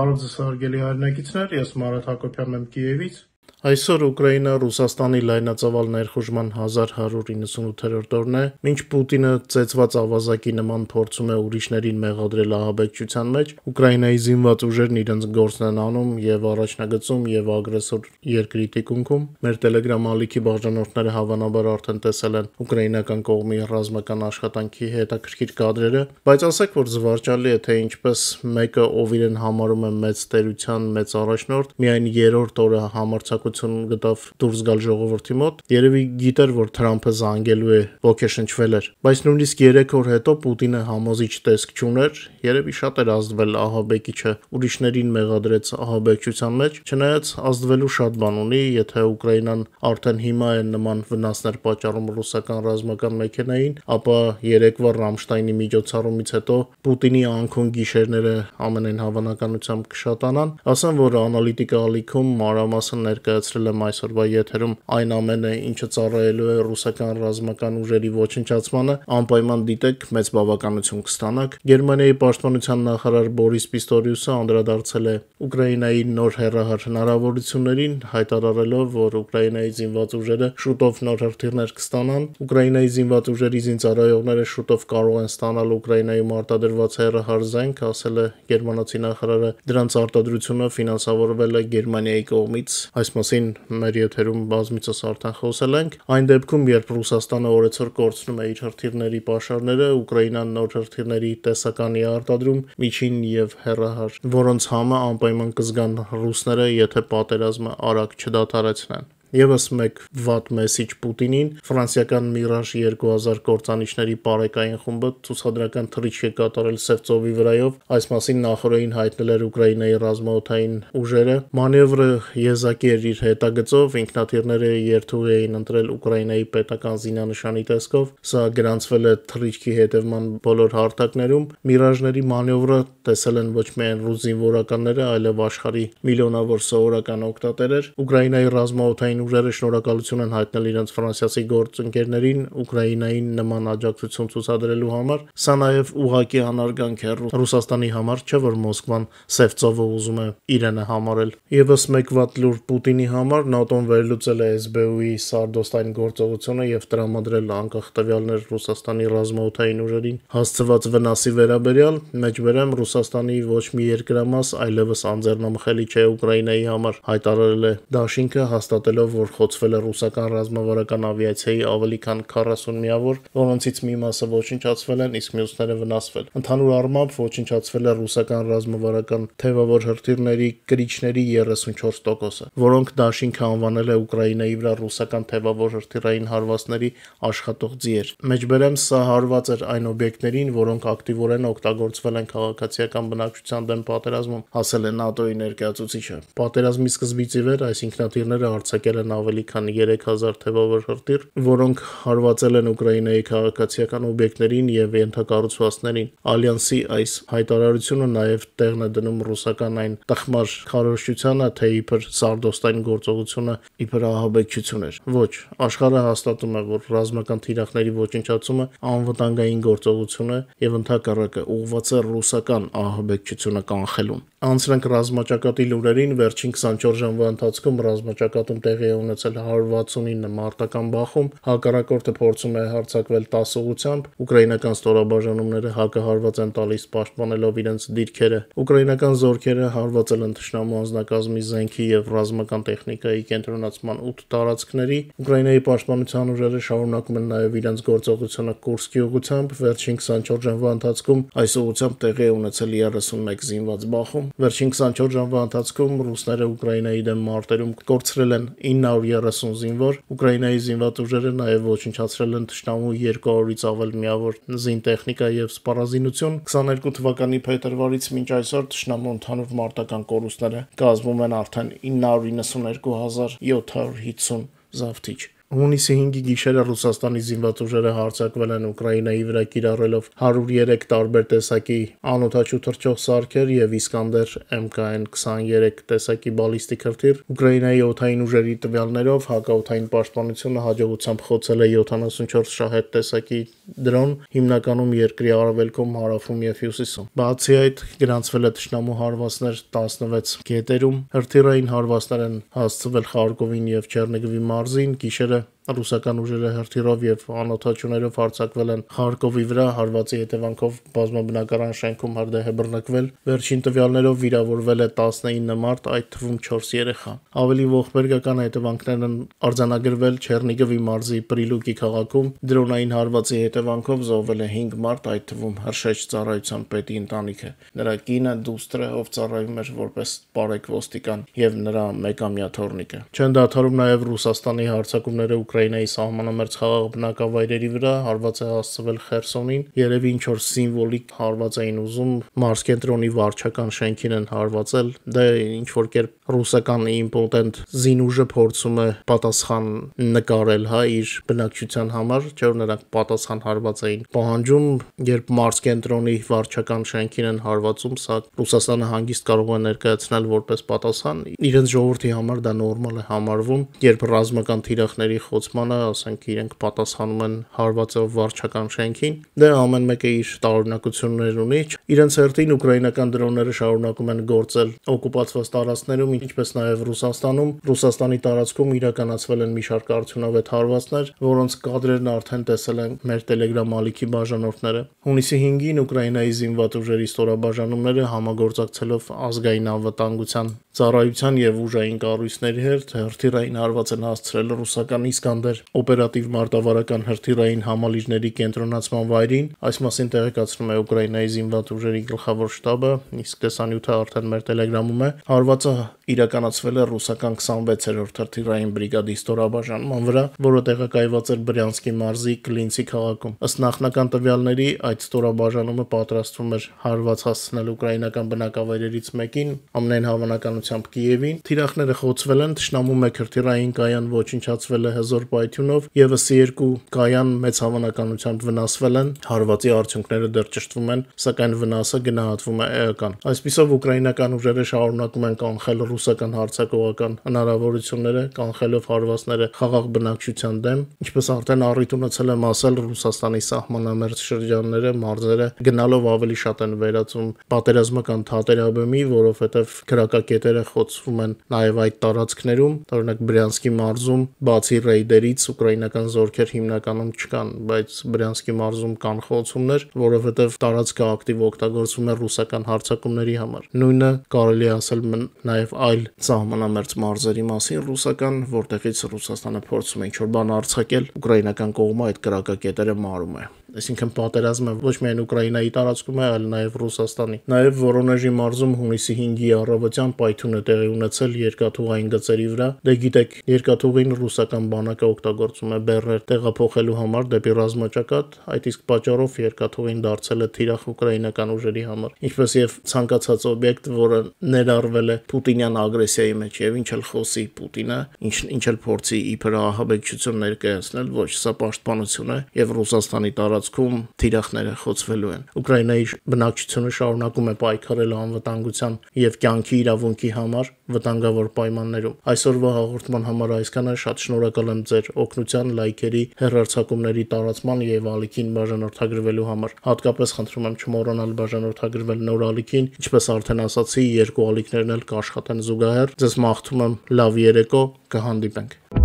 Բարև ձեզ հարգելի հայրենակիցներ, ես Մարատ Հակոբյանն եմ Կիևից։ Այսօր Ուկրաինա Ռուսաստանի լայնածավալ ներխուժման 1198-րդ օրն է, մինչ Պուտինը ծեծված ավազակի նման փորձում է ուրիշներին մեղադրել ահաբեկչության մեջ, Ուկրաինայի զինված ուժերն իրենց գործն են անում եւ առաջնագծում եւ ագրեսոր երկրի թիկունքում։ Մեր Telegram ալիքի բաժանորդները հավանաբար արդեն տեսել են ուկրաինական կողմի ռազմական աշխատանքի հետաքրքիր կադրերը, բայց ասեք, որ զվարճալի է, թե ինչպես մեկը, ով իրեն համարում է մեծ տերության մեծ առաջնորդ, միայն երրորդ օրը համարձակություն գտավ դուրս գալ ժողովրդի մոտ, երևի գիտեր, որ Թրամփը զանգելու է, ոգեշնչվել էր, բայց նույնիսկ 3 օր հետո Պուտինը համոզիչ տեսք չուներ, երևի շատ էր ազդվել ահաբեկիչը, ուրիշներին մեղադրեց ահաբեկչության մեջ, չնայած ազդվելու շատ բան ունի, եթե Ուկրաինան արդեն հիմա է նման վնասներ պատճառում ռուսական ռազմական մեքենային, ապա երեկվա Ռամշտայնի միջոցառումից հետո Պուտինի անքուն գիշերները ամենայն հավանականությամբ կշատանան, ասեմ, որ անալիտիկա ալիքում մանրամասն ներկայացրել եմ այսօրվա եթերում այն ամենը, ինչը ծառայելու է ռուսական ռազմական ուժերի ոչնչացմանը, անպայման դիտեք, մեծ բավականություն կստանաք։ Գերմանիայի պաշտպանության նախարար Բորիս Պիստորիուսը անդրադարձել է Ուկրաինայի նոր հեռահար հնարավորություններին, հայտարարելով, որ Ուկրաինայի զինված ուժերը շուտով նոր հրթիռներ կստանան։ Ուկրաինայի զինված ուժերի զինծառայողները շուտով կարող են ստանալ Ուկրաինայում արտադրված հեռահար զենք, ասել է գերմանացի նախարարը։ Դրանց արտադրությունը ֆինանսավորվել է Գերմանիայի կողմից։ Այս մասին մեր եթերում բազմիցս արդեն խոսել ենք։ Այն դեպքում, երբ Ռուսաստանը օրեցօր կորցնում է իր հրթիռների պաշարները, Ուկրաինան նոր հրթիռների տեսականի է արտադրում, միջին եւ հեռահար, որոնց համը անպայման կզգան ռուսները, եթե պատերազմը արագ չդադարեցնեն։ Եվս մեկ վատ մեսիջ Պուտինին, ֆրանսիական Mirage 2000 կործանիչների պարեկային խումբը ցուցադրական թռիչք է կատարել Սևծովի վրայով, այս մասին նախորդին հայտնել էր Ուկրաինայի ռազմաօդային ուժերը։ Մանևրը եզակի էր իր հետագծով, ինքնաթիռները երթուղի էին ընտրել Ուկրաինայի պետական զինանշանի տեսքով, սա գրանցվել է թռիչքի հետևման բոլոր հարթակներում։ Mirage-ների մանևրը տեսել են ոչ միայն ռուս զինվորականները, այլև աշխարհի միլիոնավոր սովորական օգտատերեր։ Ուկրաինայի ռազմաօդային ուժերը շնորհակալություն են հայտնել իրենց ֆրանսիացի գործընկերներին Ուկրաինային նման աջակցություն ցուցադրելու համար։ Սա նաև ուղղակի անարգանք է Ռուսաստանի համար, չէ՞ որ Մոսկվան Սևծովը ուզում է իրենը համարել։ Եվս մեկ վատ լուր Պուտինի համար, ՆԱՏՕ-ն վերլուծել է SBU-ի Սարդոստային գործողությունը եւ տրամադրել անկախ տվյալներ Ռուսաստանի ռազմաօդային ուժերին հասցված վնասի վերաբերյալ։ Մեջբերեմ Ռուսաստանի ոչ մի երկրամաս այլևս անձեռնամխելի չէ Ուկրաինայի համար, հայտարարել է Դաշինքը, հաստատելով, որ խոցվել է ռուսական ռազմավարական ավիացիայի ավելի քան 40 միավոր, որոնցից մի մասը ոչնչացվել են, իսկ մյուսները վնասվել։ Ընդհանուր առմամբ ոչնչացվել է ռուսական ռազմավարական թեւավոր հրթիռների կրիչների 34%-ը, որոնք Դաշինքը անվանել է Ուկրաինայի վրա ռուսական թեւավոր հրթիռային հարվածների աշխատող ձիեր։ Մեջբերեմ սա հարված էր այն օբյեկտներին, որոնք ակտիվորեն օգտագործվել են քաղաքացիական բնակչության դեմ պատերազմում, ասել է ՆԱՏՕ-ի ներկայացուցիչը։ Պատերազմի սկզբից ի վեր այս ինքնաթիռները արձակել են ավելի քան 3000 թեւավոր հրթիռ, որոնք հարվածել են Ուկրաինայի քաղաքացիական օբյեկտներին եւ ենթակառուցվածքներին։ Ալյանսի այս հայտարարությունը նաեւ տեղն է դնում ռուսական այն տխմար քարոզչությանը, թե իբր Սարդոստային գործողությունը իբր ահաբեկչություն էր։ Ոչ, աշխարհը հաստատում է, որ ռազմական թիրախների ոչնչացումը անվտանգային գործողություն է եւ ընդհակառակը ուղղված է ռուսական ահաբեկչությունը կանխելուն։ Անցնենք ռազմաճակատի լուրերին։ Վերջին 24 ժամվա ընթացքում ռազմաճակատում տեղի է ունեցել 169 մարտական բախում, հակառակորդը փորձում է հարձակվել 10 ուղղությամբ, ուկրաինական ստորաբաժանումները հակահարված են տալիս պաշտպանելով իրենց դիրքերը։ Ուկրաինական զորքերը հարվածել են թշնամու անձնակազմի զենքի եւ ռազմական տեխնիկայի կենտրոնացման 8 տարածքների։ Ուկրաինայի պաշտպանության ուժերը շարունակում են նաեւ իրենց գործողությունը Կուրսկի ուղղությամբ։ Վերջին 24 ժամվա ընթացքում այս ուղղությամբ տեղի է ունեցել 31 զինված բախում։ Վերջին 24 ժամվա ընթացքում ռուսները Ուկրաինայի դեմ մարտերում կորցրել են 930 զինվոր։ Ուկրաինայի զինված ուժերը նաև ոչնչացրել են թշնամու 200-ից ավել միավոր զինտեխնիկա եւ սպառազինություն։ 22 թվականի փետրվարից մինչ այսօր թշնամու ընդհանուր մարտական կորուստները կազմում են արդեն 992750 զավթիչ։ Հունիսի 5-ի գիշերը Ռուսաստանի զինված ուժերը հարձակվել են Ուկրաինայի վրա կիրառելով 103 տարբեր տեսակի անօդաչու թռչող սարքեր եւ Իսկանդեր MKN-23 տեսակի բալիստիկ հրթիռ։ Ուկրաինայի օդային ուժերի տվյալներով հակաօդային պաշտպանությունը հաջողությամբ խոցել է 74 շահեդ տեսակի դրոն, հիմնականում երկրի արևելքում, հարավում եւ հյուսիսում։ Բացի այդ, գրանցվել է թշնամու հարվածներ 16 գետերում։ Հրթիռային հարվածներ են հասցվել Խարկովին եւ Չեռնիգովի մարզին, գիշերը ռուսական ուժերը հրթիռով եւ անօդաչուներով հարձակվել են Խարկովի վրա, հարվածի հետևանքով բազմաբնակարան շենքում հրդեհ է բռնկվել։ Վերջին տվյալներով վիրավորվել է 19 մարդ, այդ թվում 4 երեխա։ Ավելի ողբերգական հետևանքներ են արձանագրվել Չեռնիգովի մարզի Պրիլուկի քաղաքում։ Դրոնային հարվածի հետևանքով զոհվել է 5 մարդ, այդ թվում Հրշեջ ծառայության պետի ընտանիքը, նրա կինը, դուստրը, ով ծառայում էր որպես բարեկ ոստիկան, եւ նրա մեկամյա թոռնիկը։ Չեն դադարում նաեւ Ռուսաստանի հարձակումները Ուկրաինայի սահմանամերձ խաղաղ բնակավայրերի վրա, հարված է հասցվել Խերսոնին, երևի ինչ-որ սիմվոլիկ հարված էին ուզում, մարզկենտրոնի վարչական շենքին են հարվածել, դա ինչ-որ կերպ ռուսական իմպոտենտ զինուժը փորձում է պատասխան նկարել, իր բնակչության համար, չէ՞ որ նրանք պատասխան հարված էին պահանջում, երբ մարզկենտրոնի վարչական շենքին են հարվածում, սա Ռուսաստանը հանգիստ կարող է ներկայացնել որպես պատասխան, իրենց ժողովրդի համար դա նորմալ է համարվում, երբ ռազմական թիրախների խոցմանը, ասենք, իրենք պատասխանում են հարվածով վարչական շենքին, դա ամեն մեկը իր տարօրինակություններ ունի։ Իրենց հերթին ուկրաինական դրոնները շարունակում են գործել օկուպացված տարածքներում, ինչպես նաև Ռուսաստանում։ Ռուսաստանի տարածքում իրականացվել են մի շարք արդյունավետ հարվածներ, որոնց կադրերն արդեն տեսել են մեր Telegram ալիքի բաժանորդները։ Հունիսի 5-ին Ուկրաինայի զինված ուժերի ստորաբաժանումները համագործակցելով ազգային անվտանգության ծառայության եւ ուժային կառույցների հետ հրթիռային հարված են հասցրել ռուսական Իսկանդեր օպերատիվ մարտավարական հրթիռային համալիրների կենտրոնացման վայրին։ Այս մասին տեղեկացնում է Ուկրաինայի զինված ուժերի գլխավոր շտաբը, իսկ տեսանյութը արդեն մեր Telegram-ում է։ Հարվածը իրականացվել է ռուսական 26-րդ հրթիռային բրիգադի ստորաբաժանման վրա, որը տեղակայված էր Բրյանսկի մարզի Կլինցի քաղաքում։ Ըստ նախնական տվյալների, այդ ստորաբաժանումը պատրաստվում էր հարված հասցնել ուկրաինական բնակավայրերից մեկին, ամենայն հավանականությամբ Կիևին։ Թիրախները խոցվել են, թշնամու մեկ հրթիռային կայան ոչնչացվել է հզոր պայթյունով, եւս 2 կայան մեծ հավանականությամբ վնասվել են։ Հարվածի արդյունքները դեռ ճշտվում են, սակայն վնասը գնահատվում է էական։ Այսպիսով ուկրաինական ուժերը շարունակում են կանխել ռուսական հարձակողական հնարավորությունները, կանխելով հարվածները խաղաղ բնակչության դեմ, ինչպես արդեն առիթ ունեցել եմ ասել, Ռուսաստանի սահմանամերձ շրջանները, մարզերը գնալով ավելի շատ են վերածում պատերազմական թատերաբեմի, որովհետև քրակակետերը խոցվում են նաև այդ տարածքներում, օրինակ Բրյանսկի մարզում, բացի ռեյդերից ուկրաինական զորքեր հիմնականում չկան, բայց Բրյանսկի մարզում կան խոցումներ, որովհետև տարածքը ակտիվ օգտագործվում է ռուսական հարձակումների համար։ Նույնը կարելի է ասել նաև այլ սահմանամերձ մարզերի մասին ռուսական, որտեղից Ռուսաստանը փորձում է ինչ-որ բան արձակել, ուկրաինական կողմը այդ կրակակետերը մարում է։ Այսինքն պատերազմը ոչ միայն Ուկրաինայի տարածքում է, այլ նաև Ռուսաստանի։ Նաև Վորոնեժի մարզում հունիսի 5-ի առավոտյան պայթյուն է տեղի ունեցել երկաթուղային գծերի վրա։ Դե գիտեք, երկաթուղին ռուսական բանակը օգտագործում է բեռներ տեղափոխելու համար դեպի ռազմաճակատ, այդ իսկ պատճառով երկաթուղին դարձել է թիրախ ուկրաինական ուժերի համար, ինչպես եւ ցանկացած օբյեկտ, որը ներառվել է պուտինյան ագրեսիայի մեջ, եւ ինչ էլ խոսի Պուտինը, ինչ էլ փորձի իբր ահաբեկչություն ներկայացնել, ոչ, սա պաշտպանություն է եւ Ռուսաստանի տարածքում թիրախները խոցվելու են։ Ուկրաինայի բնակչությունը շարունակում է պայքարել անվտանգության եւ կյանքի իրավունքի համար վտանգավոր պայմաններում։ Այսօրվա հաղորդման համար այսքանը, շատ շնորհակալ եմ ձեր օգնության, լայքերի, հեռարձակումների տարածման եւ ալիքին բաժանորդագրվելու համար։ Հատկապես խնդրում եմ չմոռանալ բաժանորդագրվել նոր ալիքին, ինչպես արդեն ասացի, երկու ալիքներն էլ կաշխատեն զուգահեռ։ Ձեզ մաղթում եմ լավ երեկո, կհանդիպենք։